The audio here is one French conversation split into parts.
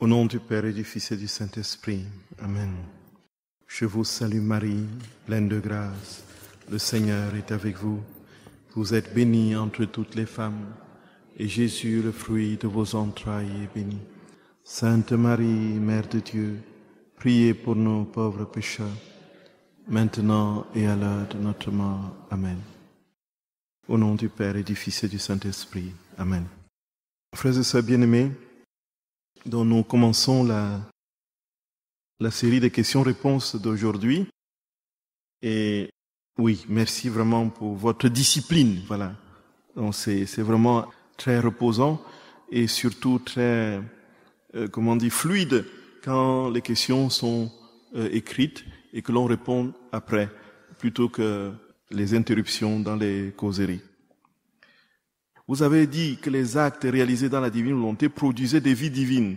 Au nom du Père et du Fils et du Saint-Esprit. Amen. Je vous salue Marie, pleine de grâce. Le Seigneur est avec vous. Vous êtes bénie entre toutes les femmes, et Jésus, le fruit de vos entrailles, est béni. Sainte Marie, Mère de Dieu, priez pour nous pauvres pécheurs, maintenant et à l'heure de notre mort. Amen. Au nom du Père et du Fils et du Saint-Esprit. Amen. Frères et sœurs bien-aimés, dont nous commençons la série des questions-réponses d'aujourd'hui. Et oui, merci vraiment pour votre discipline. Voilà. Donc c'est vraiment très reposant et surtout très, fluide quand les questions sont écrites et que l'on répond après, plutôt que les interruptions dans les causeries. Vous avez dit que les actes réalisés dans la divine volonté produisaient des vies divines.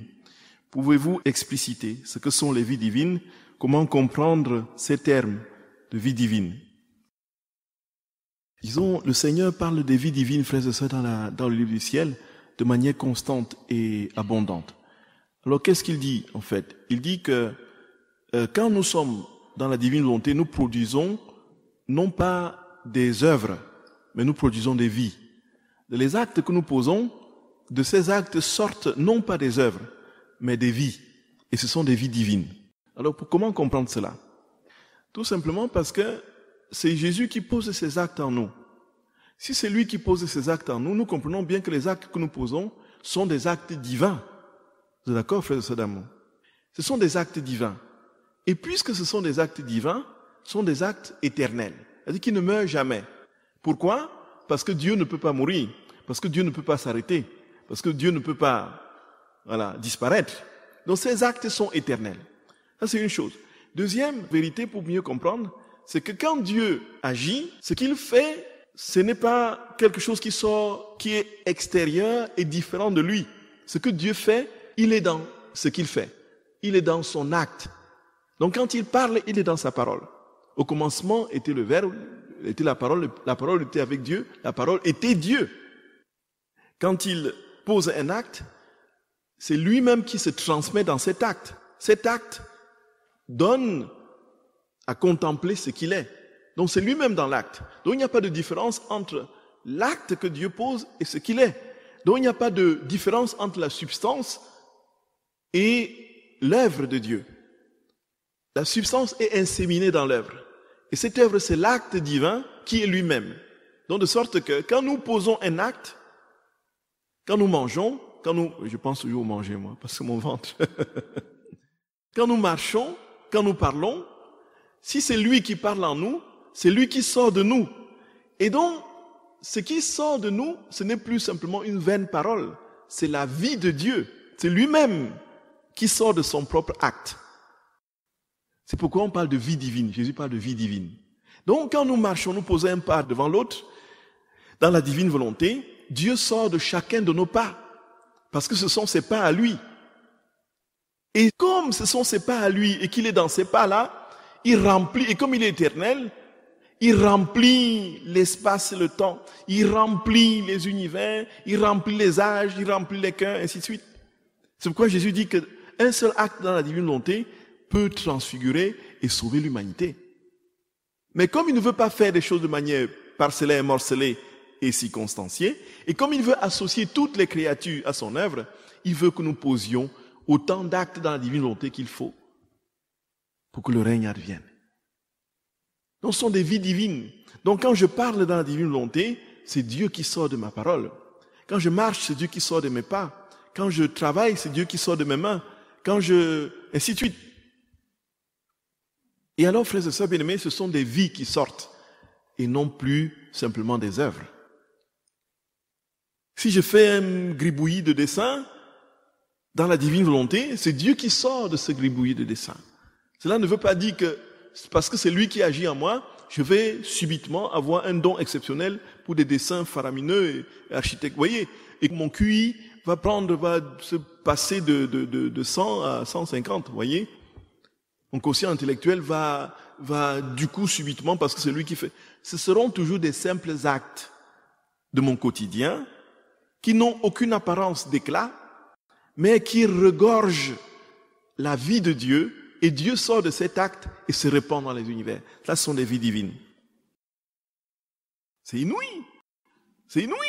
Pouvez-vous expliciter ce que sont les vies divines? Comment comprendre ces termes de vie divine? Disons, le Seigneur parle des vies divines, frères et sœurs, dans le livre du ciel, de manière constante et abondante. Alors, qu'est-ce qu'il dit, en fait? Il dit que quand nous sommes dans la divine volonté, nous produisons non pas des œuvres, mais nous produisons des vies. Les actes que nous posons, de ces actes sortent non pas des œuvres, mais des vies. Et ce sont des vies divines. Alors, comment comprendre cela? Tout simplement parce que c'est Jésus qui pose ces actes en nous. Si c'est lui qui pose ces actes en nous, nous comprenons bien que les actes que nous posons sont des actes divins. Vous êtes d'accord, frères et sœurs d'amour? Ce sont des actes divins. Et puisque ce sont des actes divins, ce sont des actes éternels. C'est-à-dire qu'ils ne meurent jamais. Pourquoi? Parce que Dieu ne peut pas mourir. Parce que Dieu ne peut pas s'arrêter. Parce que Dieu ne peut pas, disparaître. Donc ces actes sont éternels. Ça, c'est une chose. Deuxième vérité pour mieux comprendre, c'est que quand Dieu agit, ce qu'il fait, ce n'est pas quelque chose qui est extérieur et différent de lui. Ce que Dieu fait, il est dans ce qu'il fait. Il est dans son acte. Donc quand il parle, il est dans sa parole. Au commencement était le Verbe, était la parole était avec Dieu, la parole était Dieu. Quand il pose un acte, c'est lui-même qui se transmet dans cet acte. Cet acte donne à contempler ce qu'il est. Donc c'est lui-même dans l'acte. Donc il n'y a pas de différence entre l'acte que Dieu pose et ce qu'il est. Donc il n'y a pas de différence entre la substance et l'œuvre de Dieu. La substance est inséminée dans l'œuvre. Et cette œuvre, c'est l'acte divin qui est lui-même. Donc de sorte que quand nous posons un acte, quand nous mangeons, je pense toujours au manger moi, parce que mon ventre. Quand nous marchons, quand nous parlons, si c'est lui qui parle en nous, c'est lui qui sort de nous. Et donc, ce qui sort de nous, ce n'est plus simplement une vaine parole, c'est la vie de Dieu. C'est lui-même qui sort de son propre acte. C'est pourquoi on parle de vie divine. Jésus parle de vie divine. Donc, quand nous marchons, nous posons un pas devant l'autre, dans la divine volonté, Dieu sort de chacun de nos pas, parce que ce sont ses pas à lui. Et comme ce sont ses pas à lui et qu'il est dans ces pas-là, il remplit, et comme il est éternel, il remplit l'espace et le temps, il remplit les univers, il remplit les âges, il remplit les cœurs, ainsi de suite. C'est pourquoi Jésus dit qu'un seul acte dans la divine volonté peut transfigurer et sauver l'humanité. Mais comme il ne veut pas faire des choses de manière parcellaire, morcelée et circonstanciée, et comme il veut associer toutes les créatures à son œuvre, il veut que nous posions autant d'actes dans la divine volonté qu'il faut pour que le règne advienne. Donc ce sont des vies divines. Donc quand je parle dans la divine volonté, c'est Dieu qui sort de ma parole. Quand je marche, c'est Dieu qui sort de mes pas. Quand je travaille, c'est Dieu qui sort de mes mains. Ainsi de suite. Et alors, frères et sœurs bien-aimés, ce sont des vies qui sortent et non plus simplement des œuvres. Si je fais un gribouillis de dessin, dans la divine volonté, c'est Dieu qui sort de ce gribouillis de dessin. Cela ne veut pas dire que, parce que c'est lui qui agit en moi, je vais subitement avoir un don exceptionnel pour des dessins faramineux et architectes. Vous voyez, et mon QI va se passer de 100 à 150, vous voyez. Mon quotient intellectuel va du coup subitement, parce que c'est lui qui fait. Ce seront toujours des simples actes de mon quotidien qui n'ont aucune apparence d'éclat, mais qui regorge la vie de Dieu, et Dieu sort de cet acte et se répand dans les univers. Ça, ce sont des vies divines. C'est inouï. C'est inouï.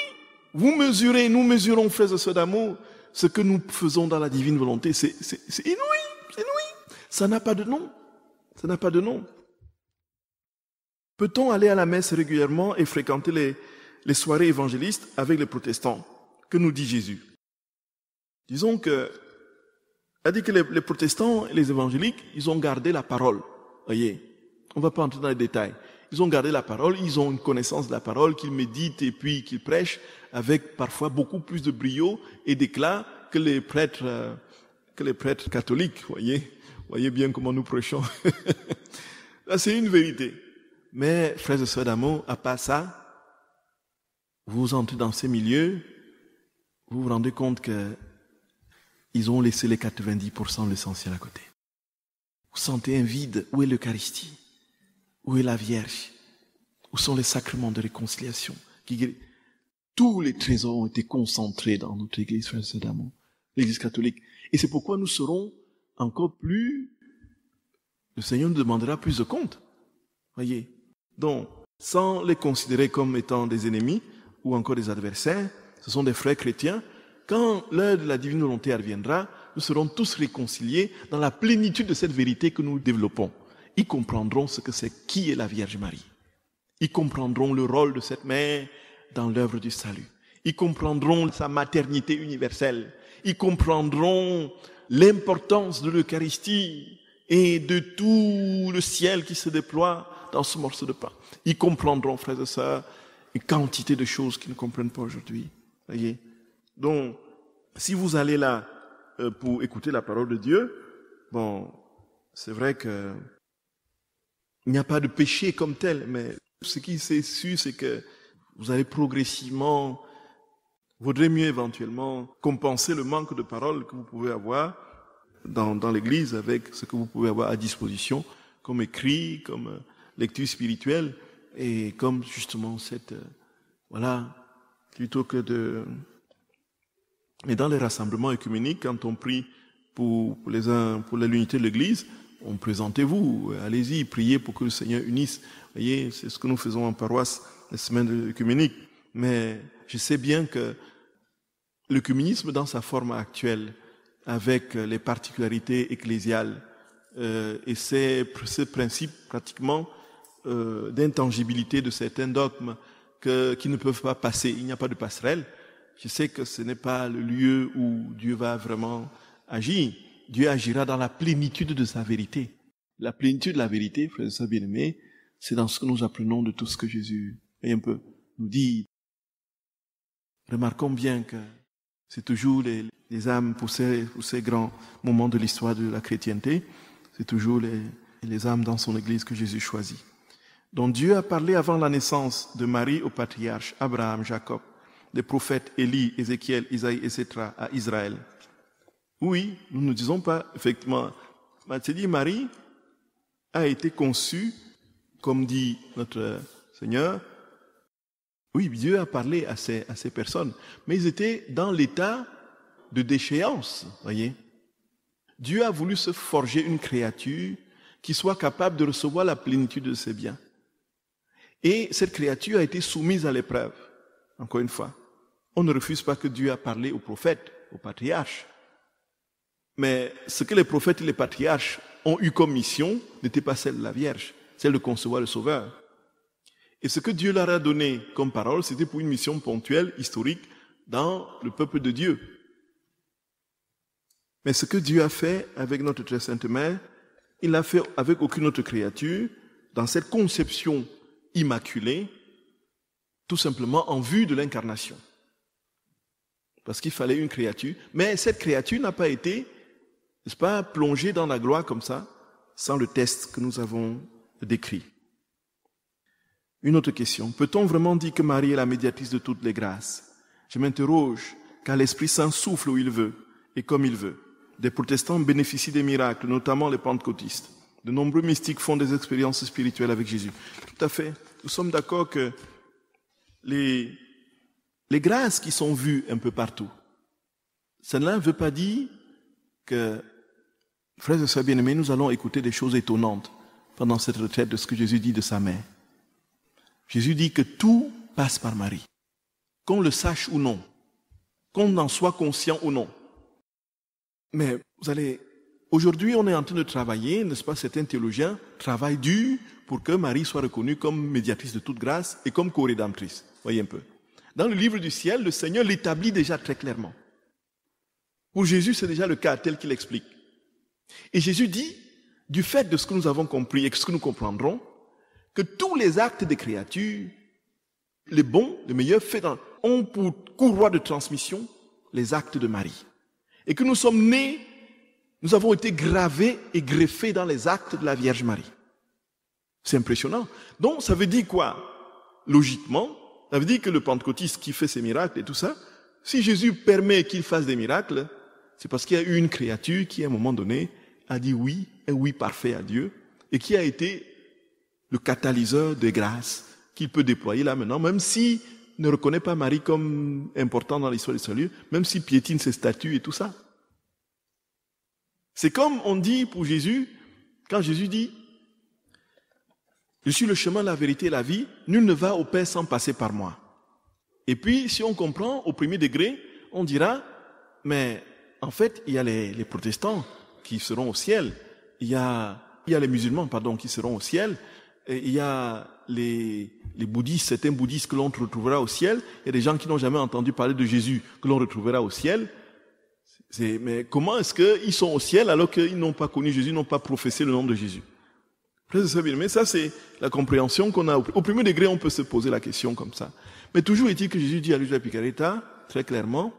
Vous mesurez, nous mesurons, frères et sœurs d'amour, ce que nous faisons dans la divine volonté. C'est inouï. C'est inouï. Ça n'a pas de nom. Ça n'a pas de nom. Peut-on aller à la messe régulièrement et fréquenter les soirées évangélistes avec les protestants? Que nous dit Jésus? Disons que, a dit que les protestants et les évangéliques, ils ont gardé la parole. Voyez, on ne va pas entrer dans les détails. Ils ont gardé la parole, ils ont une connaissance de la parole qu'ils méditent et puis qu'ils prêchent avec parfois beaucoup plus de brio et d'éclat que les prêtres catholiques. Voyez bien comment nous prêchons. Là, c'est une vérité. Mais, frères et sœurs d'amour, à part ça, vous entrez dans ces milieux, vous vous rendez compte qu'ils ont laissé les 90% de l'essentiel à côté. Vous sentez un vide. Où est l'Eucharistie? Où est la Vierge? Où sont les sacrements de réconciliation? Tous les trésors ont été concentrés dans notre Église, frères et sœurs d'amour, l'Église catholique. Et c'est pourquoi nous serons encore plus... Le Seigneur nous demandera plus de comptes. Voyez. Donc, sans les considérer comme étant des ennemis ou encore des adversaires, ce sont des frères chrétiens. Quand l'heure de la divine volonté adviendra, nous serons tous réconciliés dans la plénitude de cette vérité que nous développons. Ils comprendront ce que c'est, qui est la Vierge Marie. Ils comprendront le rôle de cette mère dans l'œuvre du salut. Ils comprendront sa maternité universelle. Ils comprendront l'importance de l'Eucharistie et de tout le ciel qui se déploie dans ce morceau de pain. Ils comprendront, frères et sœurs, une quantité de choses qu'ils ne comprennent pas aujourd'hui. Voyez. Donc, si vous allez là pour écouter la parole de Dieu, bon, c'est vrai que il n'y a pas de péché comme tel, mais ce qui s'est su, c'est que vous allez progressivement, vaudrait mieux éventuellement compenser le manque de parole que vous pouvez avoir dans l'Église avec ce que vous pouvez avoir à disposition comme écrit, comme lecture spirituelle et comme justement plutôt que de... Mais dans les rassemblements œcuméniques, quand on prie pour l'unité de l'Église, on présentez-vous, allez-y, priez pour que le Seigneur unisse. Vous voyez, c'est ce que nous faisons en paroisse, les semaines œcuméniques. Mais je sais bien que l'œcuménisme dans sa forme actuelle, avec les particularités ecclésiales et ces principes pratiquement d'intangibilité de certains dogmes qui ne peuvent pas passer, il n'y a pas de passerelle. Je sais que ce n'est pas le lieu où Dieu va vraiment agir. Dieu agira dans la plénitude de sa vérité. La plénitude de la vérité, frères et sœurs bien-aimés, c'est dans ce que nous apprenons de tout ce que Jésus nous dit. Remarquons bien que c'est toujours les âmes pour ces grands moments de l'histoire de la chrétienté, c'est toujours les âmes dans son Église que Jésus choisit. Donc Dieu a parlé avant la naissance de Marie au patriarche Abraham, Jacob, des prophètes Élie, Ézéchiel, Isaïe, etc. à Israël. Oui, nous ne disons pas, effectivement, Marie a été conçue, comme dit notre Seigneur. Oui, Dieu a parlé à ces personnes, mais ils étaient dans l'état de déchéance, voyez. Dieu a voulu se forger une créature qui soit capable de recevoir la plénitude de ses biens. Et cette créature a été soumise à l'épreuve, encore une fois. On ne refuse pas que Dieu a parlé aux prophètes, aux patriarches. Mais ce que les prophètes et les patriarches ont eu comme mission n'était pas celle de la Vierge, celle de concevoir le Sauveur. Et ce que Dieu leur a donné comme parole, c'était pour une mission ponctuelle, historique, dans le peuple de Dieu. Mais ce que Dieu a fait avec notre très sainte mère, il l'a fait avec aucune autre créature, dans cette conception immaculée, tout simplement en vue de l'incarnation. Parce qu'il fallait une créature, mais cette créature n'a pas été, n'est-ce pas, plongée dans la gloire comme ça, sans le test que nous avons décrit. Une autre question. Peut-on vraiment dire que Marie est la médiatrice de toutes les grâces? Je m'interroge, car l'Esprit Saint souffle où il veut et comme il veut. Des protestants bénéficient des miracles, notamment les pentecôtistes. De nombreux mystiques font des expériences spirituelles avec Jésus. Tout à fait. Nous sommes d'accord que les grâces qui sont vues un peu partout, cela ne veut pas dire que, frères et sœurs bien-aimés, nous allons écouter des choses étonnantes pendant cette retraite de ce que Jésus dit de sa mère. Jésus dit que tout passe par Marie. Qu'on le sache ou non, qu'on en soit conscient ou non. Mais vous allez, aujourd'hui on est en train de travailler, n'est-ce pas, certains théologiens travaillent dur pour que Marie soit reconnue comme médiatrice de toute grâce et comme co-rédemptrice. Voyez un peu. Dans le livre du ciel, le Seigneur l'établit déjà très clairement. Pour Jésus, c'est déjà le cas tel qu'il explique. Et Jésus dit, du fait de ce que nous avons compris et ce que nous comprendrons, que tous les actes des créatures, les bons, les meilleurs, ont pour courroie de transmission les actes de Marie. Et que nous sommes nés, nous avons été gravés et greffés dans les actes de la Vierge Marie. C'est impressionnant. Donc, ça veut dire quoi? Logiquement, ça veut dire que le pentecôtiste qui fait ses miracles et tout ça, si Jésus permet qu'il fasse des miracles, c'est parce qu'il y a eu une créature qui, à un moment donné, a dit oui, un oui parfait à Dieu, et qui a été le catalyseur de grâce qu'il peut déployer là maintenant, même s'il ne reconnaît pas Marie comme importante dans l'histoire du salut, même s'il piétine ses statuts et tout ça. C'est comme on dit pour Jésus, quand Jésus dit « Je suis le chemin, la vérité et la vie, nul ne va au Père sans passer par moi. » Et puis, si on comprend, au premier degré, on dira « Mais en fait, il y a les protestants qui seront au ciel, il y a les musulmans, qui seront au ciel, et il y a les bouddhistes, certains bouddhistes que l'on retrouvera au ciel, il y a des gens qui n'ont jamais entendu parler de Jésus que l'on retrouvera au ciel. Mais comment est-ce qu'ils sont au ciel alors qu'ils n'ont pas connu Jésus, n'ont pas professé le nom de Jésus? Mais ça, c'est la compréhension qu'on a. Au premier degré, on peut se poser la question comme ça. Mais toujours est-il que Jésus dit à Luisa Picaretta, très clairement,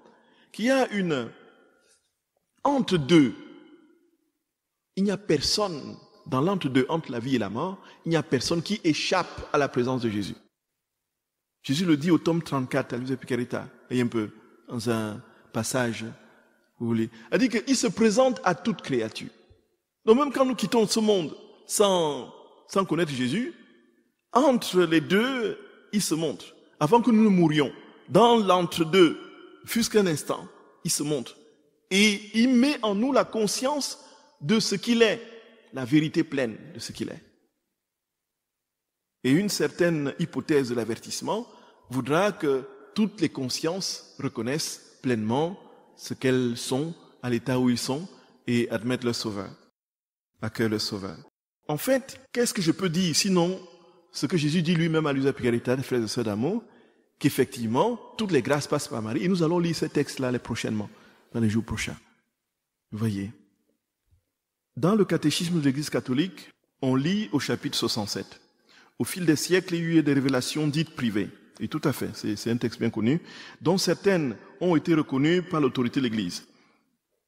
qu'il y a entre deux, il n'y a personne, dans l'entre-deux, entre la vie et la mort, il n'y a personne qui échappe à la présence de Jésus. Jésus le dit au tome 34 à Luisa Picaretta, voyez un peu, dans un passage, vous voulez. Il dit qu'il se présente à toute créature. Donc même quand nous quittons ce monde sans connaître Jésus, entre les deux, il se montre. Avant que nous ne mourions, dans l'entre-deux, fût-ce qu'un instant, il se montre. Et il met en nous la conscience de ce qu'il est, la vérité pleine de ce qu'il est. Et une certaine hypothèse de l'avertissement voudra que toutes les consciences reconnaissent pleinement ce qu'elles sont, à l'état où ils sont, et admettent le Sauveur, accueillent le Sauveur. En fait, qu'est-ce que je peux dire, sinon ce que Jésus dit lui-même à Luisa Picaretta, frères et sœurs d'amour, qu'effectivement, toutes les grâces passent par Marie. Et nous allons lire ce texte-là prochainement, dans les jours prochains. Vous voyez. Dans le catéchisme de l'Église catholique, on lit au chapitre 67. Au fil des siècles, il y a eu des révélations dites privées. Et tout à fait, c'est un texte bien connu, dont certaines ont été reconnues par l'autorité de l'Église.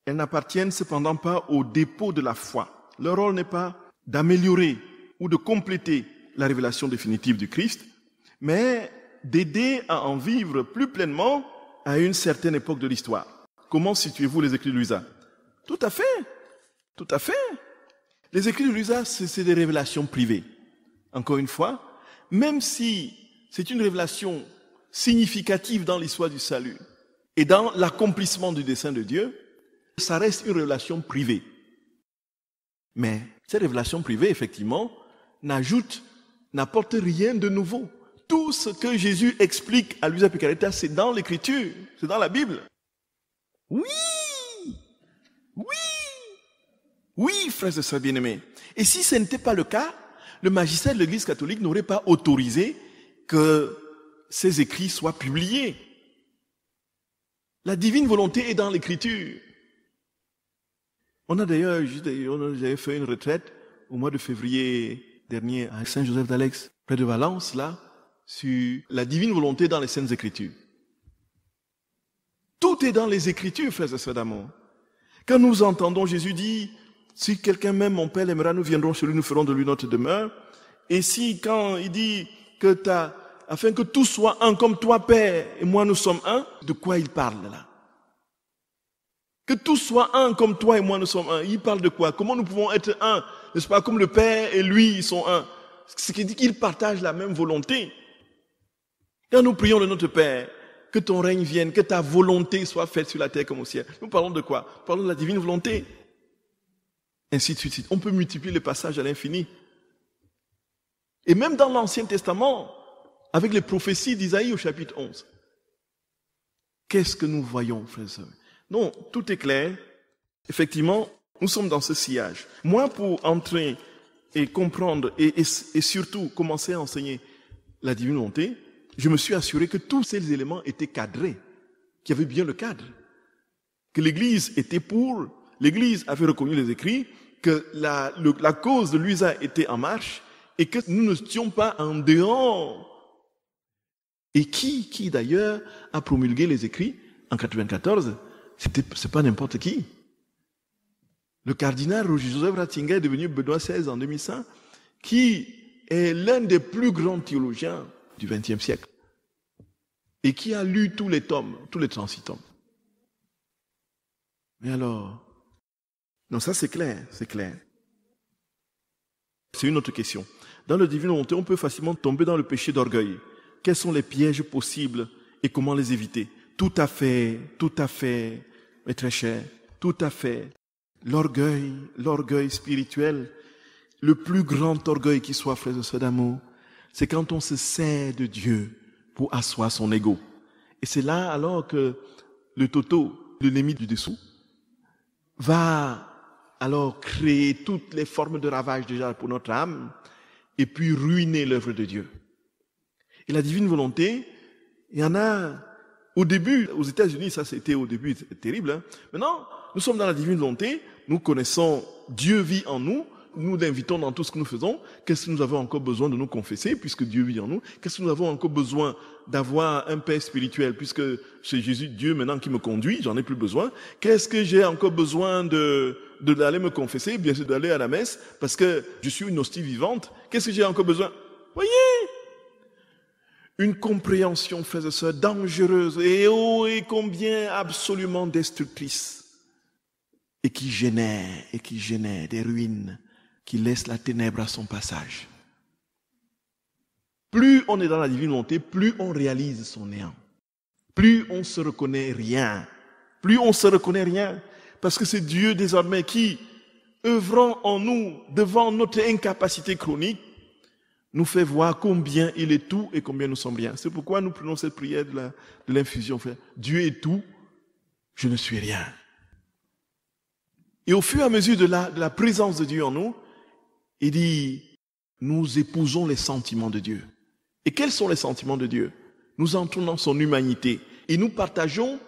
Elles n'appartiennent cependant pas au dépôt de la foi. Leur rôle n'est pas d'améliorer ou de compléter la révélation définitive du Christ, mais d'aider à en vivre plus pleinement à une certaine époque de l'histoire. Comment situez-vous les écrits de Luisa? Tout à fait, tout à fait. Les écrits de Luisa, c'est des révélations privées. Encore une fois, même si c'est une révélation significative dans l'histoire du salut et dans l'accomplissement du dessein de Dieu, ça reste une révélation privée. Mais cette révélation privée, effectivement, n'apporte rien de nouveau. Tout ce que Jésus explique à Luisa Picaretta, c'est dans l'Écriture, c'est dans la Bible. Oui, frères et sœurs bien-aimés. Et si ce n'était pas le cas, le magistère de l'Église catholique n'aurait pas autorisé que ces écrits soient publiés. La divine volonté est dans l'Écriture. On a d'ailleurs, j'avais fait une retraite au mois de février dernier à Saint-Joseph d'Alex, près de Valence, là, sur la divine volonté dans les Saintes Écritures. Tout est dans les Écritures, frères et sœurs d'amour. Quand nous entendons Jésus dire, si quelqu'un m'aime, mon Père l'aimera, nous viendrons chez lui, nous ferons de lui notre demeure. Et si, quand il dit afin que tout soit un comme toi, Père, et moi nous sommes un, de quoi il parle là? Que tout soit un comme toi et moi nous sommes un. Il parle de quoi? Comment nous pouvons être un? N'est-ce pas? Comme le Père et lui, ils sont un. Ce qui dit qu'ils partagent la même volonté. Quand nous prions de notre Père, que ton règne vienne, que ta volonté soit faite sur la terre comme au ciel. Nous parlons de quoi? Nous parlons de la divine volonté. Ainsi de suite. On peut multiplier les passages à l'infini. Et même dans l'Ancien Testament, avec les prophéties d'Isaïe au chapitre 11. Qu'est-ce que nous voyons, frères et sœurs? Non, tout est clair. Effectivement, nous sommes dans ce sillage. Moi, pour entrer et comprendre et surtout commencer à enseigner la divine volonté, je me suis assuré que tous ces éléments étaient cadrés, qu'il y avait bien le cadre, que l'Église était pour, l'Église avait reconnu les écrits, que la cause de l'USA était en marche et que nous n'étions pas en dehors. Et qui d'ailleurs a promulgué les écrits en 94? C'est pas n'importe qui. Le cardinal Roger-Joseph Ratzinger, devenu Benoît XVI en 2005, qui est l'un des plus grands théologiens du XXe siècle et qui a lu tous les tomes, tous les 36 tomes. Mais alors, non, ça c'est clair, c'est clair. C'est une autre question. Dans le divine volonté, on peut facilement tomber dans le péché d'orgueil. Quels sont les pièges possibles et comment les éviter? Tout à fait, mes très chers, tout à fait. L'orgueil spirituel, le plus grand orgueil qui soit, frères et sœurs d'amour, c'est quand on se sert de Dieu pour asseoir son ego. Et c'est là alors que le toto, l'ennemi du dessous, va alors créer toutes les formes de ravage déjà pour notre âme et puis ruiner l'œuvre de Dieu. Et la divine volonté, il y en a au début, aux États-Unis, ça c'était au début terrible. Hein. Maintenant, nous sommes dans la divine volonté, nous connaissons Dieu vit en nous, nous l'invitons dans tout ce que nous faisons. Qu'est-ce que nous avons encore besoin de nous confesser puisque Dieu vit en nous? Qu'est-ce que nous avons encore besoin d'avoir un Père spirituel puisque c'est Jésus, Dieu maintenant qui me conduit, j'en ai plus besoin. Qu'est-ce que j'ai encore besoin d'aller me confesser? Bien sûr d'aller à la messe parce que je suis une hostie vivante. Qu'est-ce que j'ai encore besoin? Voyez, une compréhension, frères et sœurs, dangereuse et combien absolument destructrice et qui génère des ruines qui laissent la ténèbre à son passage. Plus on est dans la divine volonté, plus on réalise son néant. Plus on se reconnaît rien. Parce que c'est Dieu désormais qui, œuvrant en nous devant notre incapacité chronique, nous fait voir combien il est tout et combien nous sommes rien. C'est pourquoi nous prenons cette prière de l'infusion. Dieu est tout, je ne suis rien. Et au fur et à mesure de la présence de Dieu en nous, il dit, nous épousons les sentiments de Dieu. Et quels sont les sentiments de Dieu? Nous entrons dans son humanité et nous partageons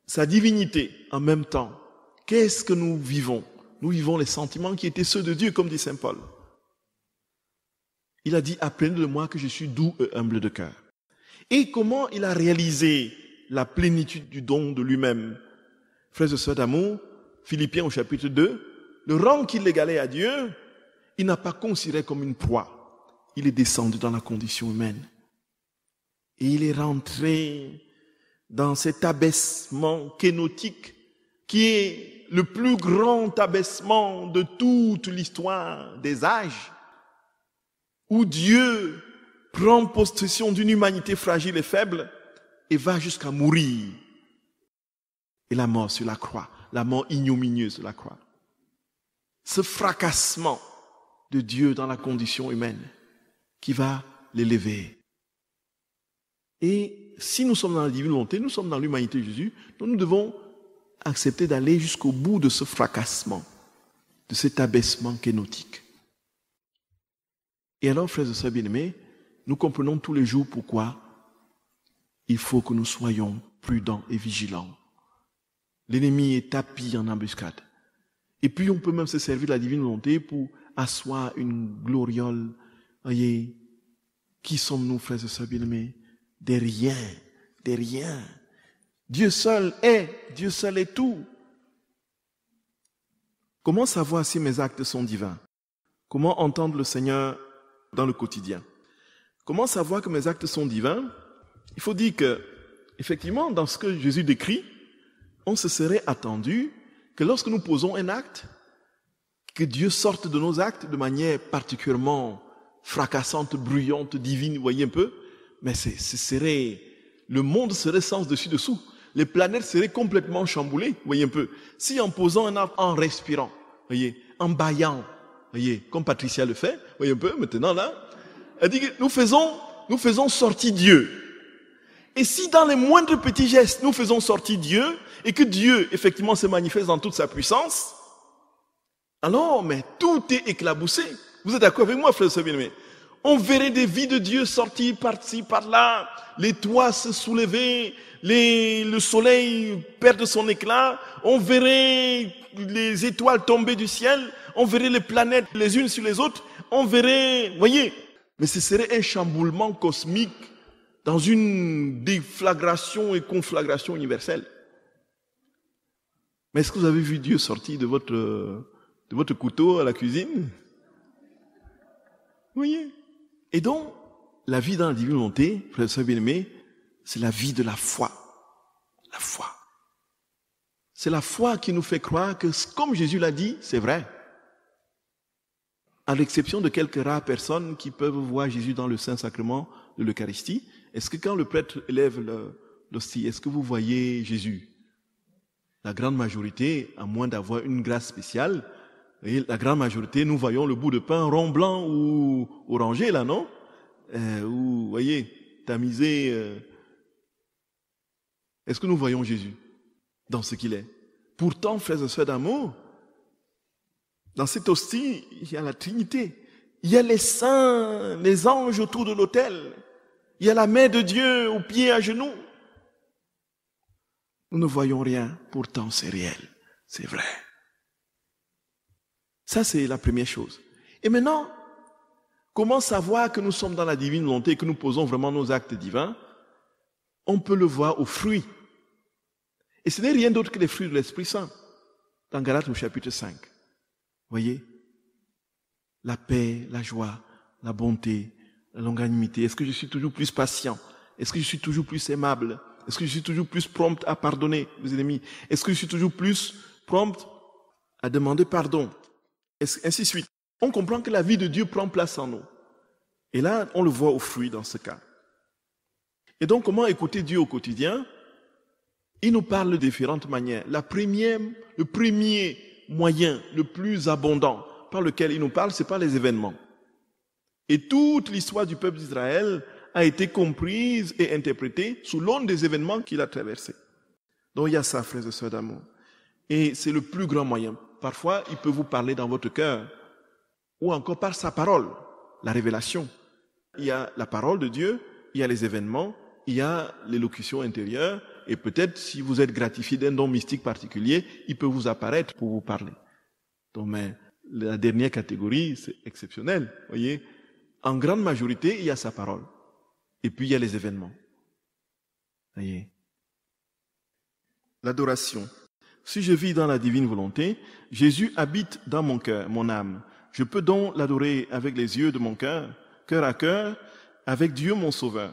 sa divinité en même temps. Qu'est-ce que nous vivons? Nous vivons les sentiments qui étaient ceux de Dieu, comme dit saint Paul. Il a dit, apprenez de moi que je suis doux et humble de cœur. Et comment il a réalisé la plénitude du don de lui-même? Frères et sœurs d'amour, Philippiens au chapitre 2, le rang qu'il égalait à Dieu, il n'a pas considéré comme une proie. Il est descendu dans la condition humaine. Et il est rentré dans cet abaissement kénotique qui est le plus grand abaissement de toute l'histoire des âges, où Dieu prend possession d'une humanité fragile et faible et va jusqu'à mourir. Et la mort sur la croix, la mort ignominieuse sur la croix. Ce fracassement de Dieu dans la condition humaine qui va l'élever. Et si nous sommes dans la divine volonté, nous sommes dans l'humanité de Jésus, donc nous devons accepter d'aller jusqu'au bout de ce fracassement, de cet abaissement kénotique. Et alors, frères et sœurs bien-aimés, nous comprenons tous les jours pourquoi il faut que nous soyons prudents et vigilants. L'ennemi est tapis en embuscade. Et puis on peut même se servir de la divine volonté pour asseoir une gloriole. Voyez, qui sommes-nous, frères et sœurs bien-aimés? Des riens. Dieu seul est tout. Comment savoir si mes actes sont divins? Comment entendre le Seigneur dans le quotidien? Comment savoir que mes actes sont divins? Il faut dire que, effectivement, dans ce que Jésus décrit, on se serait attendu que lorsque nous posons un acte, que Dieu sorte de nos actes de manière particulièrement fracassante, bruyante, divine, vous voyez un peu, mais ce serait le monde serait sens dessus-dessous. Les planètes seraient complètement chamboulées, vous voyez un peu. Si en posant un arbre, en respirant, vous voyez, en bâillant, vous voyez, comme Patricia le fait, vous voyez un peu, maintenant là, elle dit que nous faisons sortir Dieu. Et si dans les moindres petits gestes, nous faisons sortir Dieu, et que Dieu, effectivement, se manifeste dans toute sa puissance, alors, mais tout est éclaboussé. Vous êtes d'accord avec moi, frères et sœurs bien-aimés? On verrait des vies de Dieu sortir par-ci, par-là, les toits se soulever, le soleil perdre son éclat, on verrait les étoiles tomber du ciel, on verrait les planètes les unes sur les autres, on verrait, voyez, mais ce serait un chamboulement cosmique dans une déflagration et conflagration universelle. Mais est-ce que vous avez vu Dieu sortir de votre couteau à la cuisine? Vous voyez? Et donc, la vie dans la divine volonté, frères et sœurs bien-aimés, c'est la vie de la foi. La foi. C'est la foi qui nous fait croire que, comme Jésus l'a dit, c'est vrai. À l'exception de quelques rares personnes qui peuvent voir Jésus dans le Saint-Sacrement de l'Eucharistie, est-ce que quand le prêtre élève l'hostie, est-ce que vous voyez Jésus? La grande majorité, à moins d'avoir une grâce spéciale, et la grande majorité, nous voyons le bout de pain rond, blanc ou orangé, là, non? Ou, voyez, tamisé. Est-ce que nous voyons Jésus dans ce qu'il est? Pourtant, frères et sœurs d'amour, dans cette hostie, il y a la Trinité. Il y a les saints, les anges autour de l'autel. Il y a la main de Dieu aux pieds, à genoux. Nous ne voyons rien, pourtant c'est réel, c'est vrai. Ça, c'est la première chose. Et maintenant, comment savoir que nous sommes dans la divine volonté et que nous posons vraiment nos actes divins? On peut le voir aux fruits. Et ce n'est rien d'autre que les fruits de l'Esprit Saint. Dans Galates au chapitre 5. Voyez? La paix, la joie, la bonté, la longanimité. Est-ce que je suis toujours plus patient? Est-ce que je suis toujours plus aimable? Est-ce que je suis toujours plus prompt à pardonner mes ennemis? Est-ce que je suis toujours plus prompt à demander pardon? Ainsi de suite. On comprend que la vie de Dieu prend place en nous. Et là, on le voit au fruit dans ce cas. Et donc, comment écouter Dieu au quotidien? Il nous parle de différentes manières. Le premier moyen, le plus abondant, par lequel il nous parle, c'est par les événements. Et toute l'histoire du peuple d'Israël a été comprise et interprétée sous l'aune des événements qu'il a traversés. Donc il y a ça, frères et sœurs d'amour. Et c'est le plus grand moyen. Parfois, il peut vous parler dans votre cœur, ou encore par sa parole, la révélation. Il y a la parole de Dieu, il y a les événements, il y a l'élocution intérieure, et peut-être si vous êtes gratifié d'un don mystique particulier, il peut vous apparaître pour vous parler. Donc, mais la dernière catégorie, c'est exceptionnel, voyez. En grande majorité, il y a sa parole. Et puis, il y a les événements. Voyez. L'adoration. Si je vis dans la divine volonté, Jésus habite dans mon cœur, mon âme. Je peux donc l'adorer avec les yeux de mon cœur, cœur à cœur, avec Dieu mon Sauveur.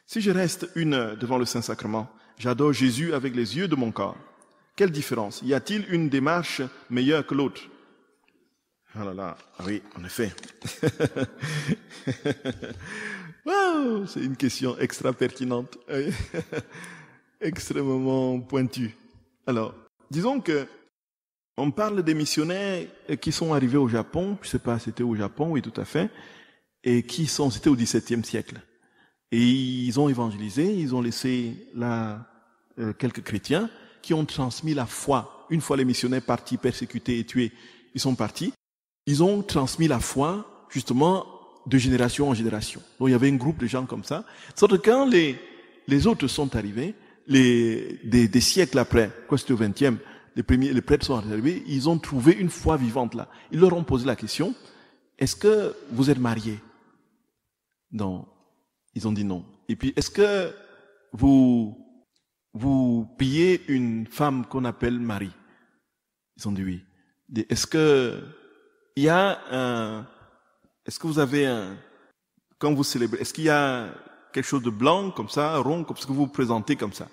Si je reste une heure devant le Saint-Sacrement, j'adore Jésus avec les yeux de mon corps. Quelle différence? Y a-t-il une démarche meilleure que l'autre? Ah là là, ah oui, en effet. Wow, c'est une question extra pertinente, extrêmement pointue. Alors, disons que on parle des missionnaires qui sont arrivés au Japon, je sais pas, c'était au Japon, oui, tout à fait, et c'était au XVIIe siècle. Et ils ont évangélisé, ils ont laissé là quelques chrétiens qui ont transmis la foi. Une fois les missionnaires partis, persécutés et tués, ils sont partis. Ils ont transmis la foi, justement, de génération en génération. Donc il y avait un groupe de gens comme ça. Sauf que quand les autres sont arrivés, des siècles après, quoi c'était au XXe, les prêtres sont arrivés, ils ont trouvé une foi vivante là. Ils leur ont posé la question, est-ce que vous êtes mariés? Non. Ils ont dit non. Et puis, est-ce que vous payez une femme qu'on appelle Marie? Ils ont dit oui. Est-ce que vous avez quand vous célébrez, est-ce qu'il y a quelque chose de blanc, comme ça, rond, comme ce que vous vous présentez comme ça?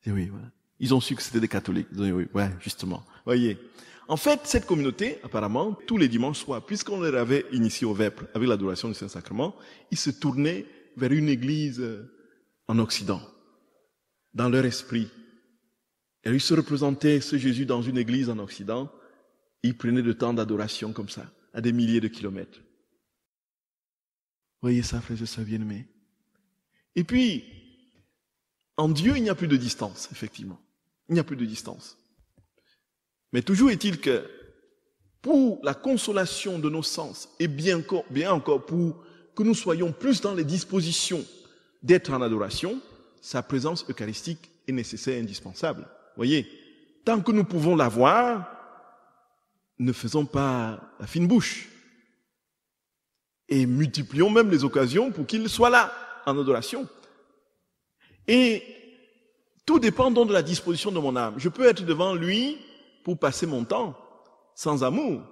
Ils dit oui, voilà. Ils ont su que c'était des catholiques. Ils ont dit oui, ouais, justement. Voyez. En fait, cette communauté, apparemment, tous les dimanches soirs, puisqu'on les avait initiés au vêpres avec l'adoration du Saint-Sacrement, ils se tournaient vers une église en Occident. dans leur esprit. Et ils se représentaient ce Jésus dans une église en Occident. Ils prenaient le temps d'adoration comme ça, à des milliers de kilomètres. Voyez ça, frères et sœurs bien-aimés. Et puis, en Dieu, il n'y a plus de distance, effectivement. Il n'y a plus de distance. Mais toujours est-il que pour la consolation de nos sens, et bien encore pour que nous soyons plus dans les dispositions d'être en adoration, sa présence eucharistique est nécessaire et indispensable. Voyez, tant que nous pouvons l'avoir, ne faisons pas la fine bouche. Et multiplions même les occasions pour qu'il soit là, en adoration. Et tout dépend donc de la disposition de mon âme. Je peux être devant lui pour passer mon temps, sans amour.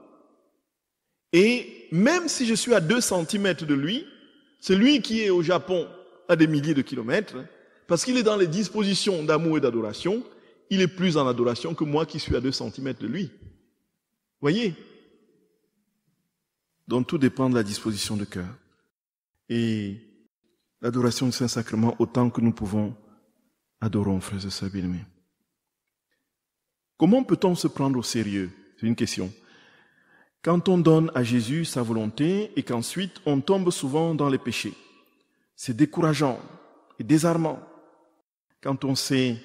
Et même si je suis à 2 centimètres de lui, celui qui est au Japon à des milliers de kilomètres, parce qu'il est dans les dispositions d'amour et d'adoration, il est plus en adoration que moi qui suis à 2 centimètres de lui. Voyez? Donc tout dépend de la disposition de cœur. Et l'adoration du Saint-Sacrement, autant que nous pouvons, adorons, frères et sœurs bien-aimés. Comment peut-on se prendre au sérieux? C'est une question. Quand on donne à Jésus sa volonté et qu'ensuite on tombe souvent dans les péchés. C'est décourageant et désarmant quand on sait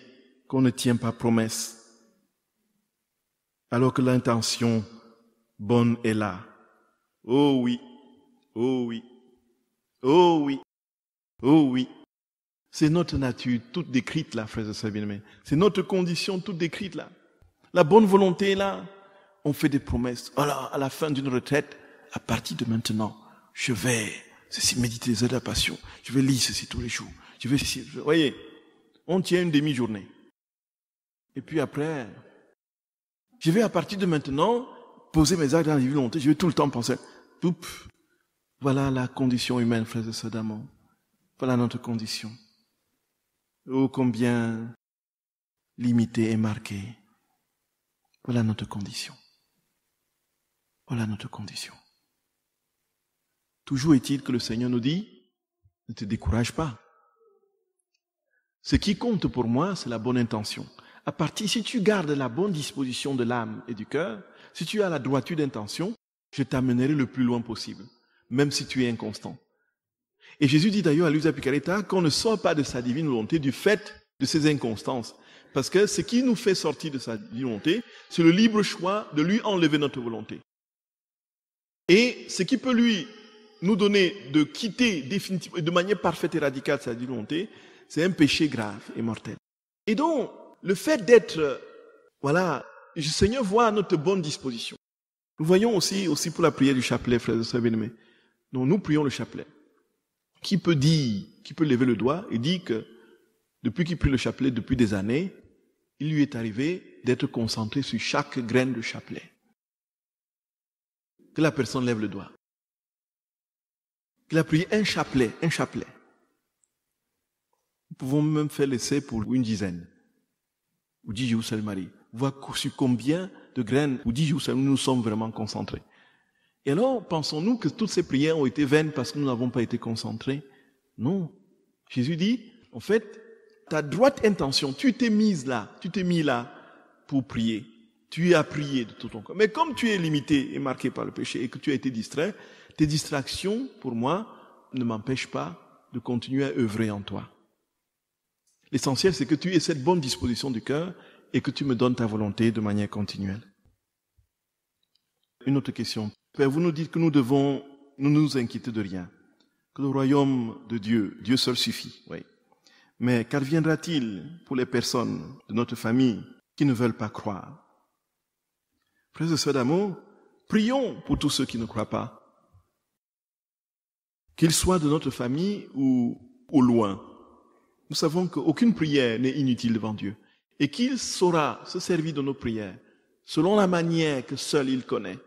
qu'on ne tient pas promesse, alors que l'intention bonne est là. Oh oui, oh oui, oh oui, oh oui. C'est notre nature toute décrite là, frères et sœurs bien-aimés. C'est notre condition toute décrite là. La bonne volonté est là. On fait des promesses. Alors, à la fin d'une retraite, à partir de maintenant, je vais méditer les heures de la passion. Je vais lire ceci tous les jours. Vous voyez, on tient une demi-journée. Et puis après, je vais à partir de maintenant poser mes actes dans la volonté. Je vais tout le temps penser. Oups, voilà la condition humaine, frères et sœurs d'amour. Voilà notre condition. Oh, combien limitée et marquée. Voilà notre condition. Voilà notre condition. Toujours est-il que le Seigneur nous dit, ne te décourage pas. Ce qui compte pour moi, c'est la bonne intention. Si tu gardes la bonne disposition de l'âme et du cœur, si tu as la droiture d'intention, je t'amènerai le plus loin possible, même si tu es inconstant. Et Jésus dit d'ailleurs à Luisa Picaretta qu'on ne sort pas de sa divine volonté du fait de ses inconstances. Parce que ce qui nous fait sortir de sa divine volonté, c'est le libre choix de lui enlever notre volonté. Et ce qui peut nous donner de quitter définitivement, de manière parfaite et radicale sa divine volonté, c'est un péché grave et mortel. Et donc, le fait d'être, le Seigneur voit notre bonne disposition. Nous voyons aussi pour la prière du chapelet, frères et sœurs bien-aimés. Donc, nous prions le chapelet. Qui peut lever le doigt et dire que depuis qu'il prie le chapelet depuis des années, il lui est arrivé d'être concentré sur chaque graine de chapelet. Que la personne lève le doigt. Qu'il a prié un chapelet. Nous pouvons même faire l'essai pour une dizaine. Ou 10 jours, c'est Marie. Voir sur combien de graines, ou 10 jours, nous nous sommes vraiment concentrés. Et alors, pensons-nous que toutes ces prières ont été vaines parce que nous n'avons pas été concentrés? Non. Jésus dit, en fait, ta droite intention, tu t'es mis là pour prier. Tu as prié de tout ton corps. Mais comme tu es limité et marqué par le péché et que tu as été distrait, tes distractions, pour moi, ne m'empêchent pas de continuer à œuvrer en toi. L'essentiel, c'est que tu aies cette bonne disposition du cœur et que tu me donnes ta volonté de manière continuelle. Une autre question. Père, vous nous dites que nous devons nous inquiéter de rien. Que le royaume de Dieu seul suffit. Oui. Mais qu'adviendra-t-il pour les personnes de notre famille qui ne veulent pas croire? Frères et sœurs d'amour, prions pour tous ceux qui ne croient pas. Qu'ils soient de notre famille ou au loin. Nous savons qu'aucune prière n'est inutile devant Dieu. Et qu'il saura se servir de nos prières selon la manière que seul il connaît,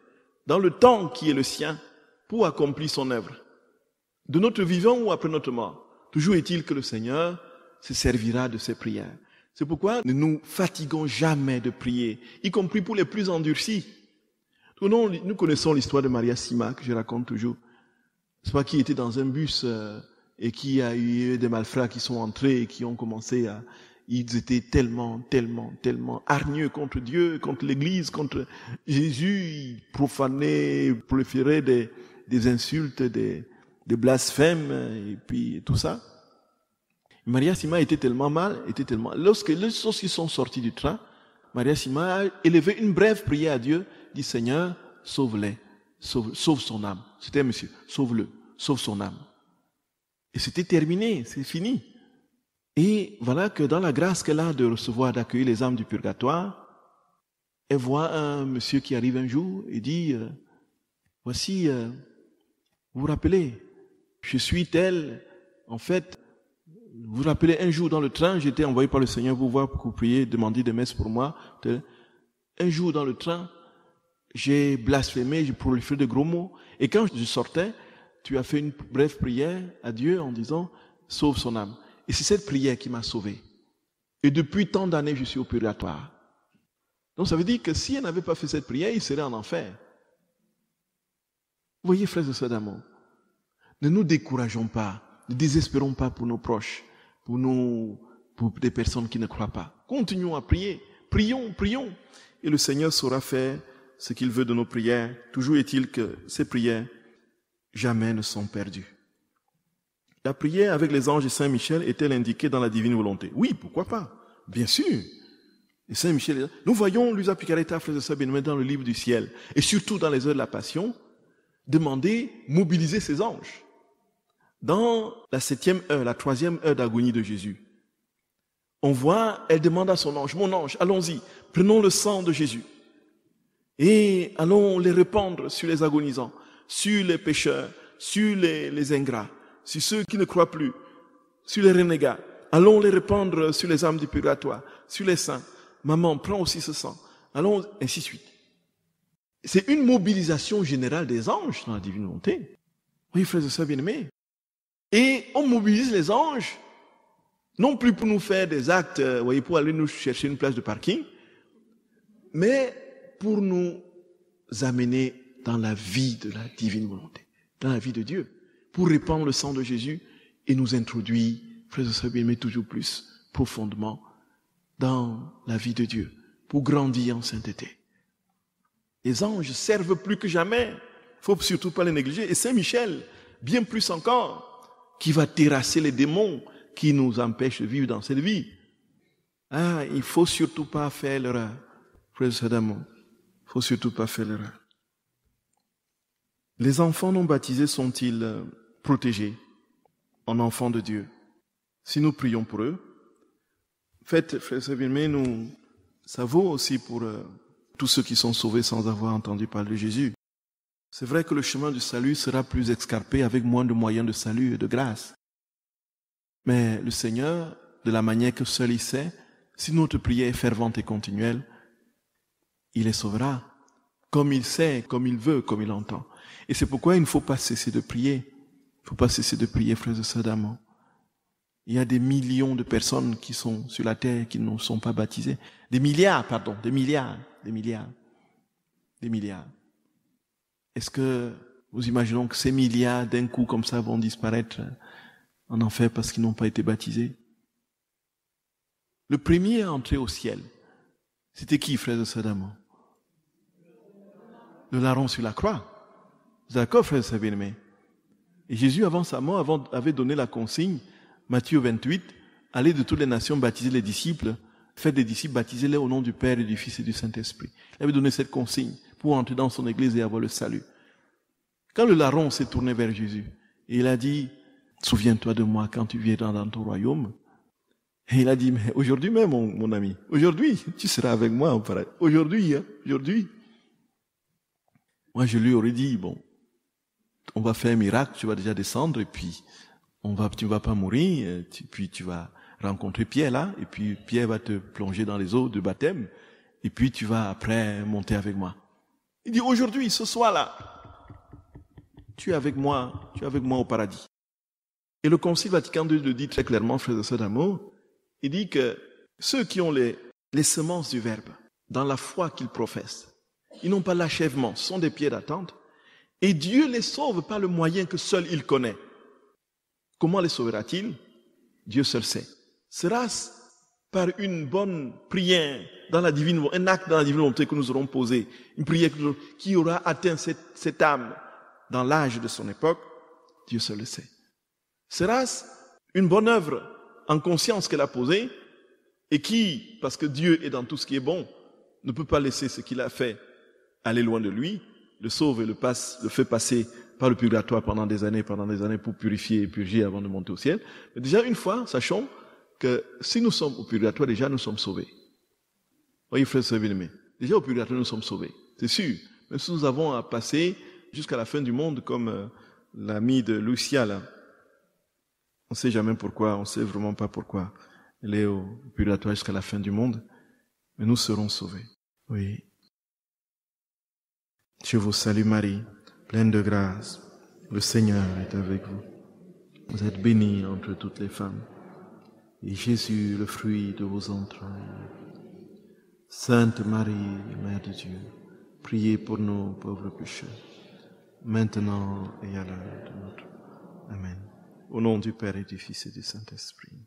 dans le temps qui est le sien, pour accomplir son œuvre. De notre vivant ou après notre mort. Toujours est-il que le Seigneur se servira de ces prières. C'est pourquoi ne nous fatiguons jamais de prier, y compris pour les plus endurcis. Nous connaissons l'histoire de Maria Sima, que je raconte toujours. C'est pas qui était dans un bus et qui a eu des malfrats qui sont entrés et qui ont commencé à ils étaient tellement hargneux contre Dieu, contre l'Église, contre Jésus. Ils profanaient, proliféraient des insultes, des blasphèmes, et puis tout ça. Maria Sima était tellement mal, lorsqu'ils sont sortis du train, Maria Sima a élevé une brève prière à Dieu, dit Seigneur, sauve-les, sauve son âme. C'était monsieur, sauve-le, sauve son âme. Et c'était terminé, c'est fini. Et voilà que dans la grâce qu'elle a de recevoir, d'accueillir les âmes du purgatoire, elle voit un monsieur qui arrive un jour et dit, voici, vous vous rappelez, je suis tel, en fait, vous vous rappelez un jour dans le train, j'étais envoyé par le Seigneur pour voir, pour prier, demander des messes pour moi. Un jour dans le train, j'ai blasphémé, j'ai proliféré de gros mots. Et quand je sortais, tu as fait une brève prière à Dieu en disant, sauve son âme. Et c'est cette prière qui m'a sauvé. Et depuis tant d'années, je suis au purgatoire. Donc ça veut dire que si elle n'avait pas fait cette prière, il serait en enfer. Vous voyez, frères et sœurs d'amour, ne nous décourageons pas, ne désespérons pas pour nos proches, pour des personnes qui ne croient pas. Continuons à prier. Prions. Et le Seigneur saura faire ce qu'il veut de nos prières. Toujours est-il que ces prières jamais ne sont perdues. La prière avec les anges et Saint Michel est-elle indiquée dans la divine volonté? Oui, pourquoi pas? Bien sûr. Et Saint Michel, nous voyons l'Usa Picaretta, frères et sœurs bien-aimés, dans le livre du ciel, et surtout dans les heures de la Passion, mobiliser ses anges. Dans la 7e heure, la 3e heure d'agonie de Jésus, on voit, elle demande à son ange, mon ange, allons-y, prenons le sang de Jésus et allons les répandre sur les agonisants, sur les pécheurs, sur les ingrats, sur ceux qui ne croient plus, sur les renégats. Allons les répandre sur les âmes du purgatoire, sur les saints. Maman, prends aussi ce sang. Allons, ainsi de suite. C'est une mobilisation générale des anges dans la divine volonté. Oui, frères et sœurs bien-aimés. Et on mobilise les anges, non plus pour nous faire des actes, voyez, pour aller nous chercher une place de parking, mais pour nous amener dans la vie de la divine volonté, dans la vie de Dieu, pour répandre le sang de Jésus et nous introduire, frères et sœurs bien-aimés, toujours plus profondément dans la vie de Dieu, pour grandir en sainteté. Les anges servent plus que jamais, il ne faut surtout pas les négliger. Et Saint Michel, bien plus encore, qui va terrasser les démons qui nous empêchent de vivre dans cette vie. Ah, il ne faut surtout pas faire l'erreur, frères et sœurs d'amour. Il ne faut surtout pas faire l'erreur. Les enfants non baptisés sont-ils protégés en enfants de Dieu? Si nous prions pour eux, en fait, frères et sœurs bien-aimés, ça vaut aussi pour tous ceux qui sont sauvés sans avoir entendu parler de Jésus. C'est vrai que le chemin du salut sera plus escarpé avec moins de moyens de salut et de grâce. Mais le Seigneur, de la manière que seul il sait, si notre prière est fervente et continuelle, il les sauvera. Comme il sait, comme il veut, comme il entend. Et c'est pourquoi il ne faut pas cesser de prier. Il ne faut pas cesser de prier, frères et sœurs d'amour. Il y a des millions de personnes qui sont sur la terre qui ne sont pas baptisées. Des milliards. Est-ce que vous imaginez que ces milliards d'un coup comme ça vont disparaître en enfer parce qu'ils n'ont pas été baptisés? Le premier à entrer au ciel, c'était qui, frères et sœurs d'amour? Le larron sur la croix. Vous êtes d'accord, frères et sœurs bien-aimés? Et Jésus, avant sa mort, avait donné la consigne, Matthieu 28, allez de toutes les nations baptiser les disciples, faites des disciples, baptisez-les au nom du Père et du Fils et du Saint-Esprit. Il avait donné cette consigne pour entrer dans son église et avoir le salut. Quand le larron s'est tourné vers Jésus, et il a dit, souviens-toi de moi quand tu viendras dans ton royaume. Et il a dit, mais aujourd'hui même, mon ami, aujourd'hui, tu seras avec moi au paradis. Aujourd'hui. Moi, je lui aurais dit, bon, on va faire un miracle, tu vas déjà descendre, et puis tu ne vas pas mourir, puis tu vas rencontrer Pierre là, et puis Pierre va te plonger dans les eaux de baptême, et puis tu vas après monter avec moi. Il dit, aujourd'hui, ce soir-là, tu es avec moi au paradis. Et le Concile Vatican II le dit très clairement, frères et sœurs d'amour, il dit que ceux qui ont les semences du Verbe, dans la foi qu'ils professent, ils n'ont pas l'achèvement, ce sont des pieds d'attente, et Dieu les sauve par le moyen que seul il connaît. Comment les sauvera-t-il? Dieu seul sait. Sera-ce par une bonne prière dans la divine, un acte dans la divine volonté que nous aurons posé, une prière qui aura atteint cette âme dans l'âge de son époque, Dieu seul le sait. Sera-ce une bonne œuvre en conscience qu'elle a posée et qui, parce que Dieu est dans tout ce qui est bon, ne peut pas laisser ce qu'il a fait aller loin de lui, le sauve et le fait passer par le purgatoire pendant des années pour purifier et purger avant de monter au ciel. Mais déjà une fois, sachons que si nous sommes au purgatoire, déjà nous sommes sauvés. Voyez, frères et sœurs bien-aimés, déjà au purgatoire nous sommes sauvés, c'est sûr. Même si nous avons à passer jusqu'à la fin du monde, comme l'ami de Lucia là, on ne sait jamais pourquoi, on ne sait vraiment pas pourquoi. Elle est au purgatoire jusqu'à la fin du monde, mais nous serons sauvés. Oui. Je vous salue Marie, pleine de grâce. Le Seigneur est avec vous. Vous êtes bénie entre toutes les femmes. Et Jésus, le fruit de vos entrailles. Sainte Marie, Mère de Dieu, priez pour nous pauvres pécheurs, maintenant et à l'heure de notre mort. Amen. Au nom du Père et du Fils et du Saint-Esprit.